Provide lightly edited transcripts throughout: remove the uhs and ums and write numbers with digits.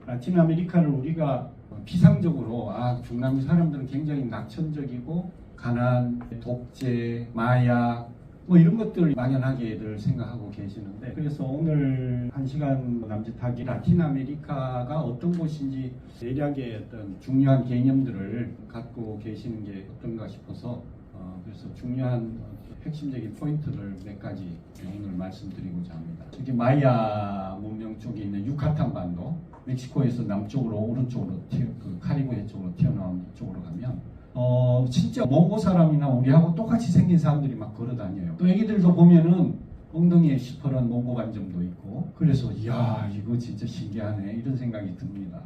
라틴 아메리카를 우리가 피상적으로 중남미 사람들은 굉장히 낙천적이고 가난, 독재, 마약 뭐 이런 것들을 막연하게들 생각하고 계시는데, 그래서 오늘 1시간 남짓하기 라틴 아메리카가 어떤 곳인지 대략의 어떤 중요한 개념들을 갖고 계시는 게 어떤가 싶어서 그래서 중요한 핵심적인 포인트를 몇 가지 오늘 말씀드리고자 합니다. 특히 마야 문명 쪽에 있는 유카탄 반도, 멕시코에서 남쪽으로 오른쪽으로 카리브해 쪽으로 튀어나온 쪽으로 가면 진짜 몽고 사람이나 우리하고 똑같이 생긴 사람들이 막 걸어 다녀요. 또 애기들도 보면은 엉덩이에 시퍼런 몽고 반점도 있고, 그래서 이야 이거 진짜 신기하네 이런 생각이 듭니다.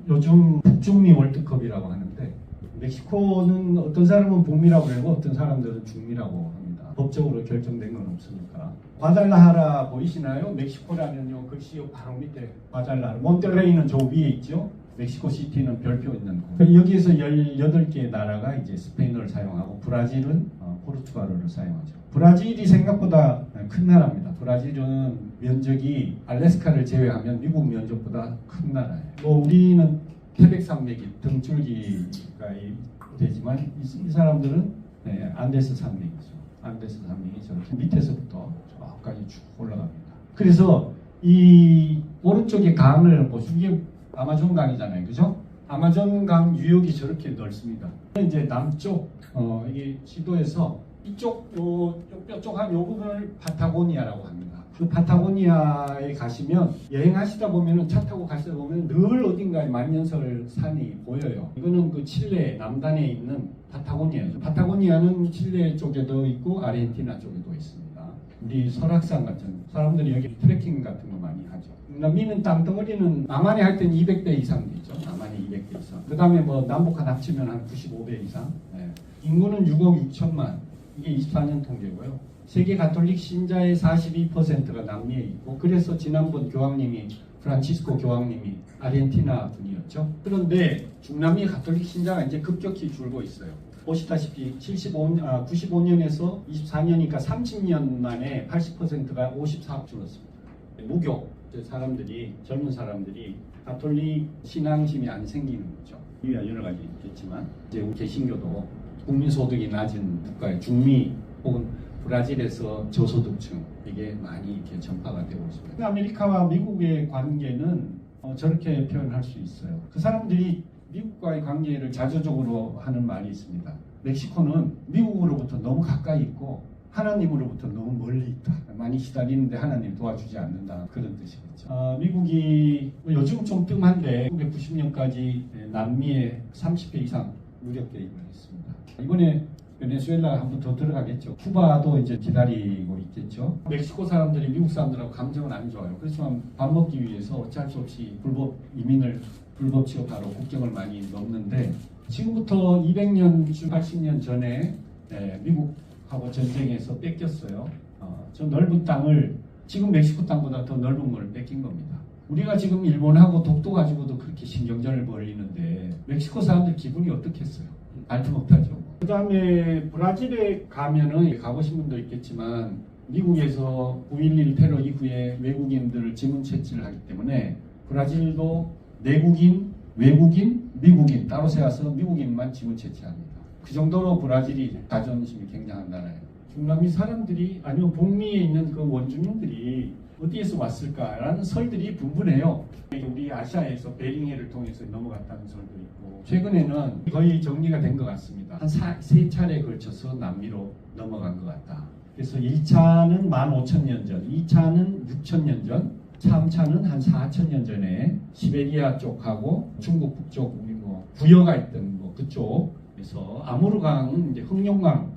요즘 북중미 월드컵이라고 하는데, 멕시코는 어떤 사람은 북미라고 하고 어떤 사람들은 중미라고 합니다. 법적으로 결정된 건 없으니까. 과달라하라 보이시나요? 멕시코라는 요 글씨 바로 밑에 과달라하라. 몬테레이는 저 위에 있죠. 멕시코 시티는 별표 있는 곳. 여기에서 18개의 나라가 이제 스페인어를 사용하고, 브라질은 포르투갈어를 사용하죠. 브라질이 생각보다 큰 나라입니다. 브라질은 면적이 알래스카를 제외하면 미국 면적보다 큰 나라예요. 뭐 우리는 태백산맥이 등줄기가 되지만 이 사람들은 안데스 산맥이죠. 안데스 산맥이 저렇게 밑에서부터 저까지 쭉 올라갑니다. 그래서 이 오른쪽에 강을 보시면 이게 아마존 강이잖아요, 그죠? 아마존 강 유역이 저렇게 넓습니다. 이제 남쪽 이게 지도에서 이쪽 뼈쪽 한 요 부분을 파타고니아라고 합니다. 그 파타고니아에 가시면 여행하시다 보면은 차 타고 가시다 보면 늘 어딘가에 만년설 산이 보여요. 이거는 그 칠레 남단에 있는 파타고니아죠. 파타고니아는 칠레 쪽에도 있고 아르헨티나 쪽에도 있습니다. 우리 설악산 같은 사람들이 여기 트레킹 같은 거 많이 하죠. 미는 땅덩어리는 남한에 할 때는 200배 이상 되죠. 남한이 200배 이상. 그 다음에 뭐 남북한 합치면 한 95배 이상. 인구는 6억 6천만. 이게 24년 통계고요. 세계 가톨릭 신자의 42%가 남미에 있고, 그래서 지난번 교황님이 프란치스코 교황님이 아르헨티나 분이었죠. 그런데 중남미 가톨릭 신자가 이제 급격히 줄고 있어요. 보시다시피 95년에서 24년이니까 30년 만에 80%가 54% 줄었습니다. 무교 사람들이, 젊은 사람들이 가톨릭 신앙심이 안 생기는 거죠. 이유야 여러 가지 있겠지만, 이제 개신교도 국민소득이 낮은 국가의 중미 혹은 브라질에서 저소득층, 이게 많이 이렇게 전파가 되고 있습니다. 아메리카와 미국의 관계는 저렇게 표현할 수 있어요. 그 사람들이 미국과의 관계를 자조적으로 하는 말이 있습니다. 멕시코는 미국으로부터 너무 가까이 있고 하나님으로부터 너무 멀리 있다. 많이 시달리는데 하나님 도와주지 않는다. 그런 뜻이겠죠. 미국이 요즘 좀 뜸한데 1990년까지 남미에 30회 이상 무력 개입을 했습니다. 이번에 베네수엘라 한 번 더 들어가겠죠. 쿠바도 이제 기다리고 있겠죠. 멕시코 사람들이 미국 사람들하고 감정은 안 좋아요. 그렇지만 밥 먹기 위해서 어쩔 수 없이 불법 이민을 불법 취업하러 국경을 많이 넘는데, 지금부터 200년, 80년 전에 미국하고 전쟁에서 뺏겼어요. 저 넓은 땅을 지금 멕시코 땅보다 더 넓은 걸 뺏긴 겁니다. 우리가 지금 일본하고 독도 가지고도 그렇게 신경전을 벌이는데 멕시코 사람들 기분이 어떻겠어요? 알지 못하죠. 그 다음에 브라질에 가면은 가보신 분도 있겠지만, 미국에서 9.11 테러 이후에 외국인들을 지문 채취를 하기 때문에 브라질도 내국인, 외국인, 미국인 따로 세워서 미국인만 지문 채취합니다. 그 정도로 브라질이 자존심이 굉장한 나라예요. 중남미 사람들이, 아니면 북미에 있는 그 원주민들이 어디에서 왔을까라는 설들이 분분해요. 우리 아시아에서 베링해를 통해서 넘어갔다는 설도 있고, 최근에는 거의 정리가 된 것 같습니다. 한 세 차례에 걸쳐서 남미로 넘어간 것 같다. 그래서 1차는 15,000년 전, 2차는 6,000년 전, 3차는 한 4,000년 전에 시베리아 쪽하고 중국 북쪽 부여가 있던 그쪽에서 아무르강은 이제 흑룡강,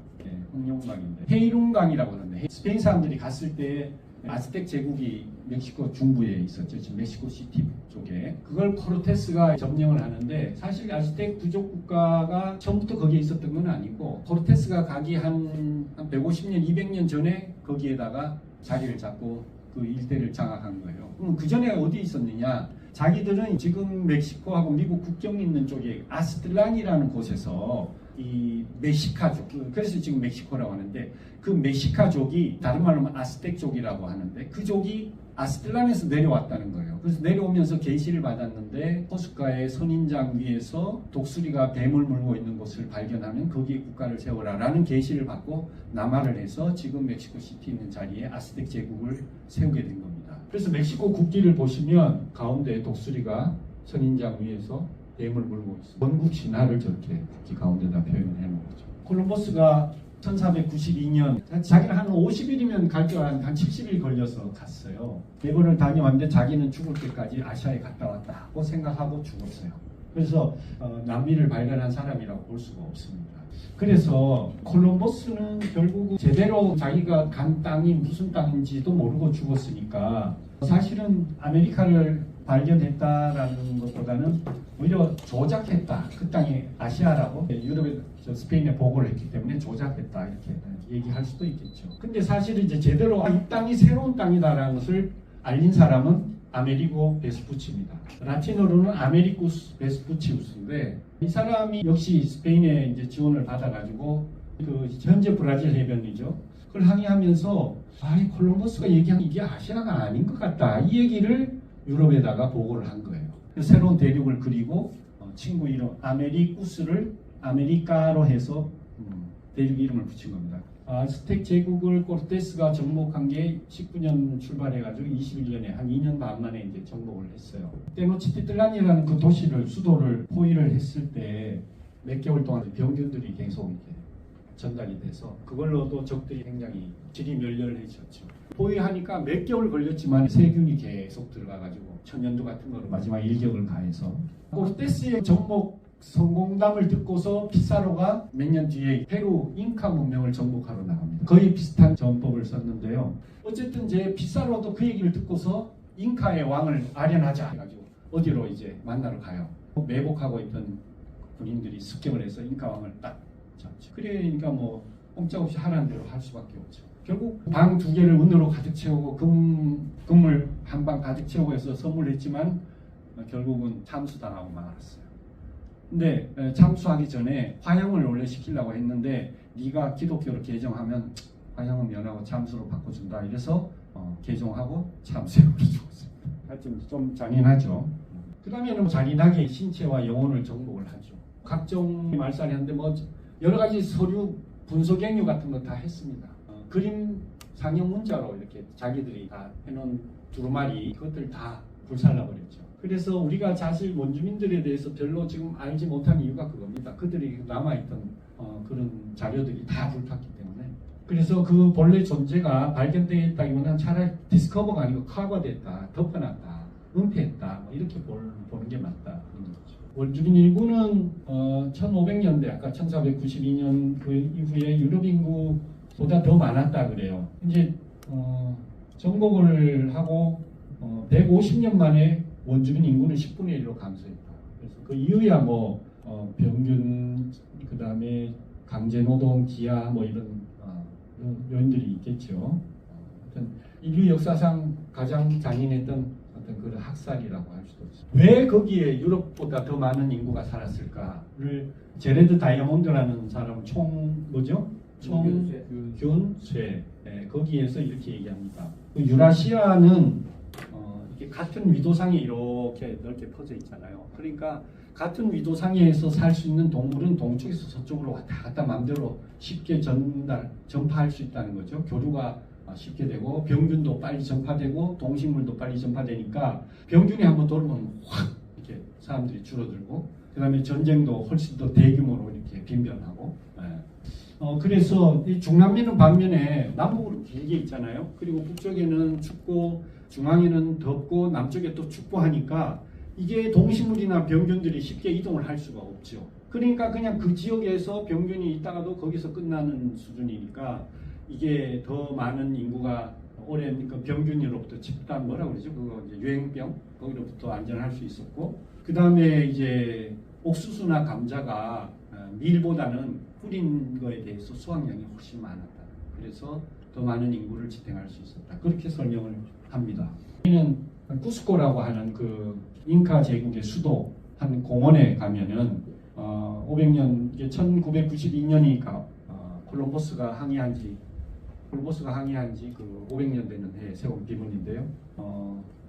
흑룡강인데 헤이룬강이라고 하는데, 스페인 사람들이 갔을 때 아스텍 제국이 멕시코 중부에 있었죠. 지금 멕시코 시티 쪽에. 그걸 코르테스가 점령을 하는데, 사실 아스텍 부족 국가가 처음부터 거기에 있었던 건 아니고, 코르테스가 가기 한 150년, 200년 전에 거기에다가 자리를 잡고 그 일대를 장악한 거예요. 그럼 그 전에 어디 있었느냐? 자기들은 지금 멕시코하고 미국 국경 있는 쪽에 아스틀란이라는 곳에서 이 멕시카족, 그래서 지금 멕시코라고 하는데, 그 멕시카족이 다른 말로 하면 아스텍족이라고 하는데, 그 족이 아스틀란에서 내려왔다는 거예요. 그래서 내려오면서 계시를 받았는데 호숫가의 선인장 위에서 독수리가 뱀을 물고 있는 곳을 발견하면 거기에 국가를 세워라라는 계시를 받고 남하를 해서 지금 멕시코시티 있는 자리에 아스텍 제국을 세우게 된 겁니다. 그래서 멕시코 국기를 보시면 가운데 독수리가 선인장 위에서 뱀을 물고 있어요. 건국 신화를 저렇게 국기 가운데다 표현을 해놓은 거죠. 콜럼버스가 1492년 자기는 한 50일이면 갈 줄 알았는데 한 70일 걸려서 갔어요. 일본을 다녀왔는데 자기는 죽을 때까지 아시아에 갔다 왔다고 생각하고 죽었어요. 그래서 남미를 발견한 사람이라고 볼 수가 없습니다. 그래서 콜럼버스는 결국 제대로 자기가 간 땅이 무슨 땅인지도 모르고 죽었으니까 사실은 아메리카를 발견했다라는 것보다는 오히려 조작했다. 그 땅이 아시아라고 유럽에 스페인에 보고를 했기 때문에 조작했다 이렇게 얘기할 수도 있겠죠. 근데 사실 이제 제대로 이 땅이 새로운 땅이다라는 것을 알린 사람은 아메리고 베스푸치입니다. 라틴어로는 아메리쿠스 베스푸치우스인데 이 사람이 역시 스페인에 이제 지원을 받아가지고 그 현재 브라질 해변이죠. 그걸 항의하면서 콜럼버스가 얘기한 이게 아시아가 아닌 것 같다. 이 얘기를 유럽에다가 보고를 한 거예요. 새로운 대륙을 그리고 친구 이름 아메리쿠스를 아메리카로 해서 대륙 이름을 붙인 겁니다. 아스텍 제국을 코르테스가 정복한 게 19년 출발해가지고 21년에 한 2년 반 만에 이제 정복을 했어요. 테노치티틀란이라는 그 도시를 수도를 포위를 했을 때 몇 개월 동안 병균들이 계속 이렇게 전달이 돼서 그걸로도 적들이 굉장히 질이 멸렬해졌죠. 포위하니까 몇 개월 걸렸지만 세균이 계속 들어가가지고 천연두 같은 거로 마지막 일격을 가해서 코르테스의 정복 성공담을 듣고서 피사로가 몇 년 뒤에 페루 잉카 문명을 정복하러 나갑니다. 거의 비슷한 전법을 썼는데요. 어쨌든 제 피사로도 그 얘기를 듣고서 잉카의 왕을 아련하자 해가지고 어디로 이제 만나러 가요. 매복하고 있던 군인들이 습격을 해서 잉카 왕을 딱 잡죠. 그러니까 뭐 꼼짝없이 하라는 대로 할 수밖에 없죠. 결국 방 2개를 은으로 가득 채우고 금을 한 방 가득 채우고 해서 선물했지만 결국은 참수당하고 말았어요. 근데 참수하기 전에 화형을 원래 시키려고 했는데 네가 기독교로 개정하면 화형은 면하고 참수로 바꿔준다. 이래서 개정하고 참수로 죽었습니다. 하여튼 좀 잔인하죠. 그 다음에는 잔인하게 신체와 영혼을 정복을 하죠. 각종 말살이 하는데 뭐 여러 가지 서류 분석행위 같은 거 다 했습니다. 그림 상형 문자로 이렇게 자기들이 다 해놓은 두루마리 그것들 다 불살라버렸죠. 그래서 우리가 사실 원주민들에 대해서 별로 지금 알지 못한 이유가 그겁니다. 그들이 남아있던 그런 자료들이 다 불탔기 때문에. 그래서 그 본래 존재가 발견되었다기보다는 차라리 디스커버가 아니고 커버됐다, 덮어놨다, 은폐했다 뭐 이렇게 보는 게 맞다. 원주민 인구는 1500년대 아까 1492년 그 이후에 유럽 인구보다 더 많았다 그래요. 이제 정복을 하고 150년 만에 원주민 인구는 10분의 1로 감소했다. 그래서 그 이후야 뭐 병균 그 다음에 강제노동, 기아 뭐 이런 요인들이 있겠죠. 하여튼 인류 역사상 가장 잔인했던 어떤 그런 학살이라고 할 수도 있습니다. 왜 거기에 유럽보다 더 많은 인구가 살았을까를 제레드 다이아몬드라는 사람 총균쇠 거기에서 이렇게 얘기합니다. 그 유라시아는 이렇게 같은 위도상에 이렇게 넓게 퍼져 있잖아요. 그러니까 같은 위도상에서 살 수 있는 동물은 동쪽에서 서쪽으로 왔다 갔다 마음대로 쉽게 전파할 수 있다는 거죠. 교류가 쉽게 되고 병균도 빨리 전파되고 동식물도 빨리 전파되니까 병균이 한번 돌면 확 이렇게 사람들이 줄어들고 그 다음에 전쟁도 훨씬 더 대규모로 이렇게 빈변하고 그래서 이 중남미는 반면에 남북으로 길게 있잖아요. 그리고 북쪽에는 춥고 중앙에는 덥고 남쪽에 또 춥고 하니까 이게 동식물이나 병균들이 쉽게 이동을 할 수가 없죠. 그러니까 그냥 그 지역에서 병균이 있다가도 거기서 끝나는 수준이니까 이게 더 많은 인구가 오랜 그 병균으로부터 집단 뭐라고 그러죠? 그거 이제 유행병 거기로부터 안전할 수 있었고 그 다음에 이제 옥수수나 감자가 밀보다는 뿌린 거에 대해서 수확량이 훨씬 많았다. 그래서 더 많은 인구를 지탱할 수 있었다. 그렇게 설명을 합니다. 여기는 쿠스코라고 하는 그 잉카 제국의 수도 한 공원에 가면은 500년 이게 1992년이니까 콜럼버스가 항해한 지 폴보스가 항해한 지 그 500년 되는 해에 세운 비문인데요.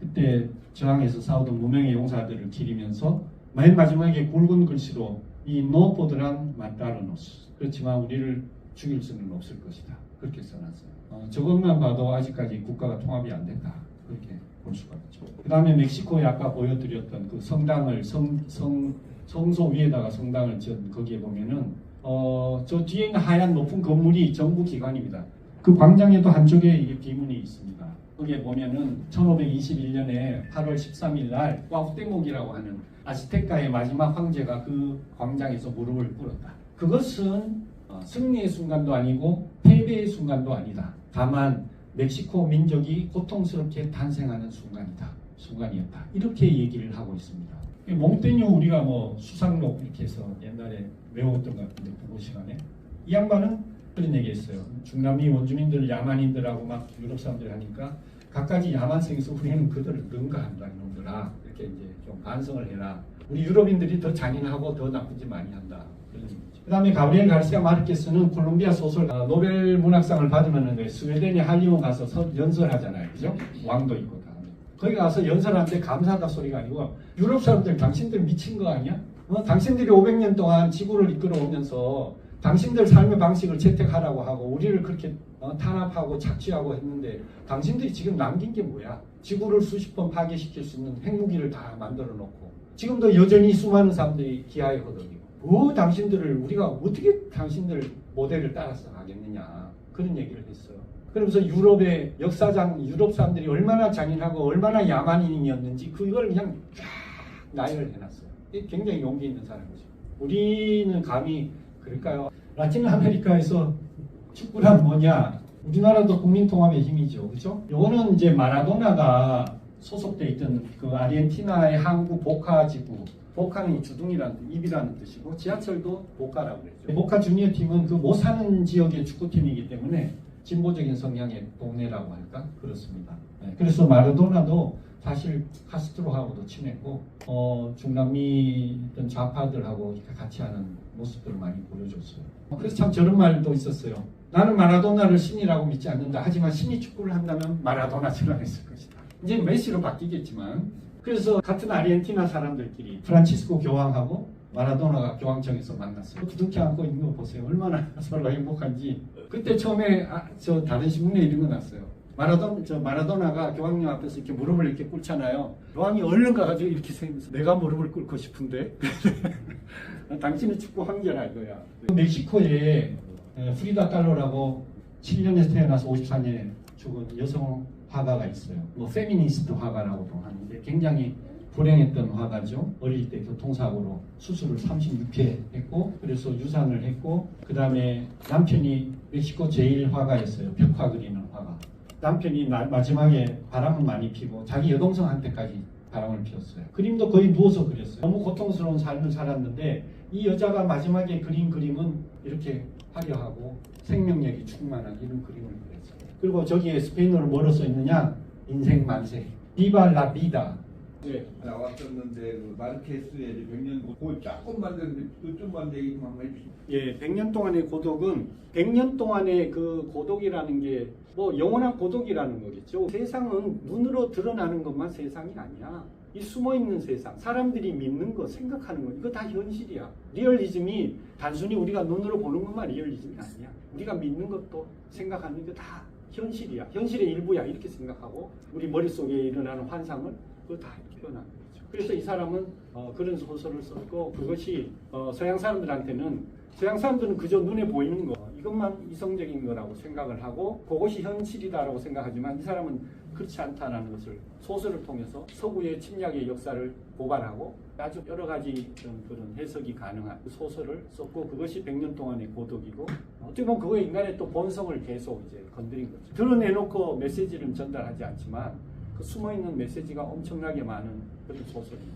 그때 저항에서 싸우던 무명의 용사들을 기리면서 맨 마지막에 굵은 글씨로 이 노포드란 마타르노스, 그렇지만 우리를 죽일 수는 없을 것이다, 그렇게 써놨어요. 저것만 봐도 아직까지 국가가 통합이 안 됐다, 그렇게 볼 수가 있죠. 그 다음에 멕시코에 아까 보여드렸던 그 성당을 성소 위에다가 성당을 지은 거기에 보면은 저 뒤에 있는 하얀 높은 건물이 정부 기관입니다. 그 광장에도 한쪽에 이게 비문이 있습니다. 거기에 보면은 1521년에 8월 13일 날 과후테목이라고 하는 아즈테카의 마지막 황제가 그 광장에서 무릎을 꿇었다. 그것은 승리의 순간도 아니고 패배의 순간도 아니다. 다만 멕시코 민족이 고통스럽게 탄생하는 순간이었다. 이렇게 얘기를 하고 있습니다. 몽테뉴 우리가 뭐 수상록 이렇게 해서 옛날에 외웠던 것 같은데 국어 시간에 이 양반은 그런 얘기했어요. 중남미 원주민들 야만인들하고 막 유럽 사람들이 하니까 각가지 야만성에서 우리는 그들을 능가한다 이놈들아, 이렇게 이제 좀 반성을 해라. 우리 유럽인들이 더 잔인하고 더 나쁜 짓 많이 한다. 그 다음에 가브리엘 가르시아 마르케스는 콜롬비아 소설 노벨 문학상을 받으면 스웨덴에 할리우 가서 연설하잖아요. 그죠? 왕도 있고 다. 거기 가서 연설하는데 감사하다 소리가 아니고 유럽 사람들 당신들 미친 거 아니야? 당신들이 500년 동안 지구를 이끌어오면서 당신들 삶의 방식을 채택하라고 하고 우리를 그렇게 탄압하고 착취하고 했는데 당신들이 지금 남긴 게 뭐야? 지구를 수십 번 파괴시킬 수 있는 핵무기를 다 만들어 놓고 지금도 여전히 수많은 사람들이 기하에 허덕이고 당신들을 우리가 어떻게 당신들 모델을 따라서 하겠느냐, 그런 얘기를 했어요. 그러면서 유럽의 역사장 유럽 사람들이 얼마나 잔인하고 얼마나 야만인이었는지 그걸 그냥 쫙 나열을 해놨어요. 굉장히 용기 있는 사람이죠. 우리는 감히 그럴까요? 라틴 아메리카에서 축구란 뭐냐? 우리나라도 국민통합의 힘이죠, 그렇죠? 이거는 이제 마라도나가 소속돼 있던 그 아르헨티나의 항구 보카 지구. 보카는 주둥이라는 뜻, 입이라는 뜻이고 지하철도 보카라고 그랬죠. 보카 주니어 팀은 그 못 사는 지역의 축구팀이기 때문에 진보적인 성향의 동네라고 할까? 그렇습니다. 네, 그래서 마라도나도 사실 카스트로하고도 친했고 중남미 어떤 좌파들하고 같이 하는 모습들을 많이 보여줬어요. 그래서 참 저런 말도 있었어요. 나는 마라도나를 신이라고 믿지 않는다. 하지만 신이 축구를 한다면 마라도나처럼 했을 것이다. 이제 메시로 바뀌겠지만, 그래서 같은 아르헨티나 사람들끼리 프란치스코 교황하고 마라도나가 교황청에서 만났어요. 두둑히 안고 있는 거 보세요. 얼마나 서로 행복한지. 그때 처음에 저 다른 신문에 이런 거 났어요. 마라도나가 교황님 앞에서 이렇게 무릎을 이렇게 꿇잖아요. 교황이 얼른 가가지고 이렇게 세면서 내가 무릎을 꿇고 싶은데 당신은 축구 황제라 이거야. 멕시코에 프리다 칼로라고 7년에 태어나서 54년에 죽은 여성 화가가 있어요. 뭐 페미니스트 화가라고도 하는데 굉장히 불행했던 화가죠. 어릴 때 교통사고로 수술을 36회 했고 그래서 유산을 했고 그 다음에 남편이 멕시코 제일 화가였어요. 벽화 그리는 화가. 남편이 마지막에 바람을 많이 피고 자기 여동생한테까지 바람을 피웠어요. 그림도 거의 누워서 그렸어요. 너무 고통스러운 삶을 살았는데 이 여자가 마지막에 그린 그림은 이렇게 화려하고 생명력이 충만한 이런 그림을 그렸어요. 그리고 저기에 스페인어로 뭐로 써 있느냐? 인생 만세. 비바 라 비다. 네, 나왔었는데 그 마르케스의 100년 그걸 조금만 좀만 얘기 좀 한번 해주시죠. 예, 100년 동안의 고독은 100년 동안의 그 고독이라는 게 뭐 영원한 고독이라는 거겠죠. 세상은 눈으로 드러나는 것만 세상이 아니야. 이 숨어있는 세상, 사람들이 믿는 거, 생각하는 거, 이거 다 현실이야. 리얼리즘이 단순히 우리가 눈으로 보는 것만 리얼리즘이 아니야. 우리가 믿는 것도 생각하는 게 다 현실이야. 현실의 일부야. 이렇게 생각하고 우리 머릿속에 일어나는 환상을 그거 다 이렇게 표현하는 거죠. 그래서 이 사람은 그런 소설을 썼고 그것이 서양 사람들은 그저 눈에 보이는 거, 이것만 이성적인 거라고 생각을 하고 그것이 현실이다라고 생각하지만 이 사람은 그렇지 않다는 것을 소설을 통해서 서구의 침략의 역사를 고발하고 아주 여러 가지 그런 해석이 가능한 소설을 썼고 그것이 100년 동안의 고독이고 어떻게 보면 그거 인간의 또 본성을 계속 이제 건드린 거죠. 드러내놓고 메시지를 전달하지 않지만 그 숨어있는 메시지가 엄청나게 많은 그런 소설입니다.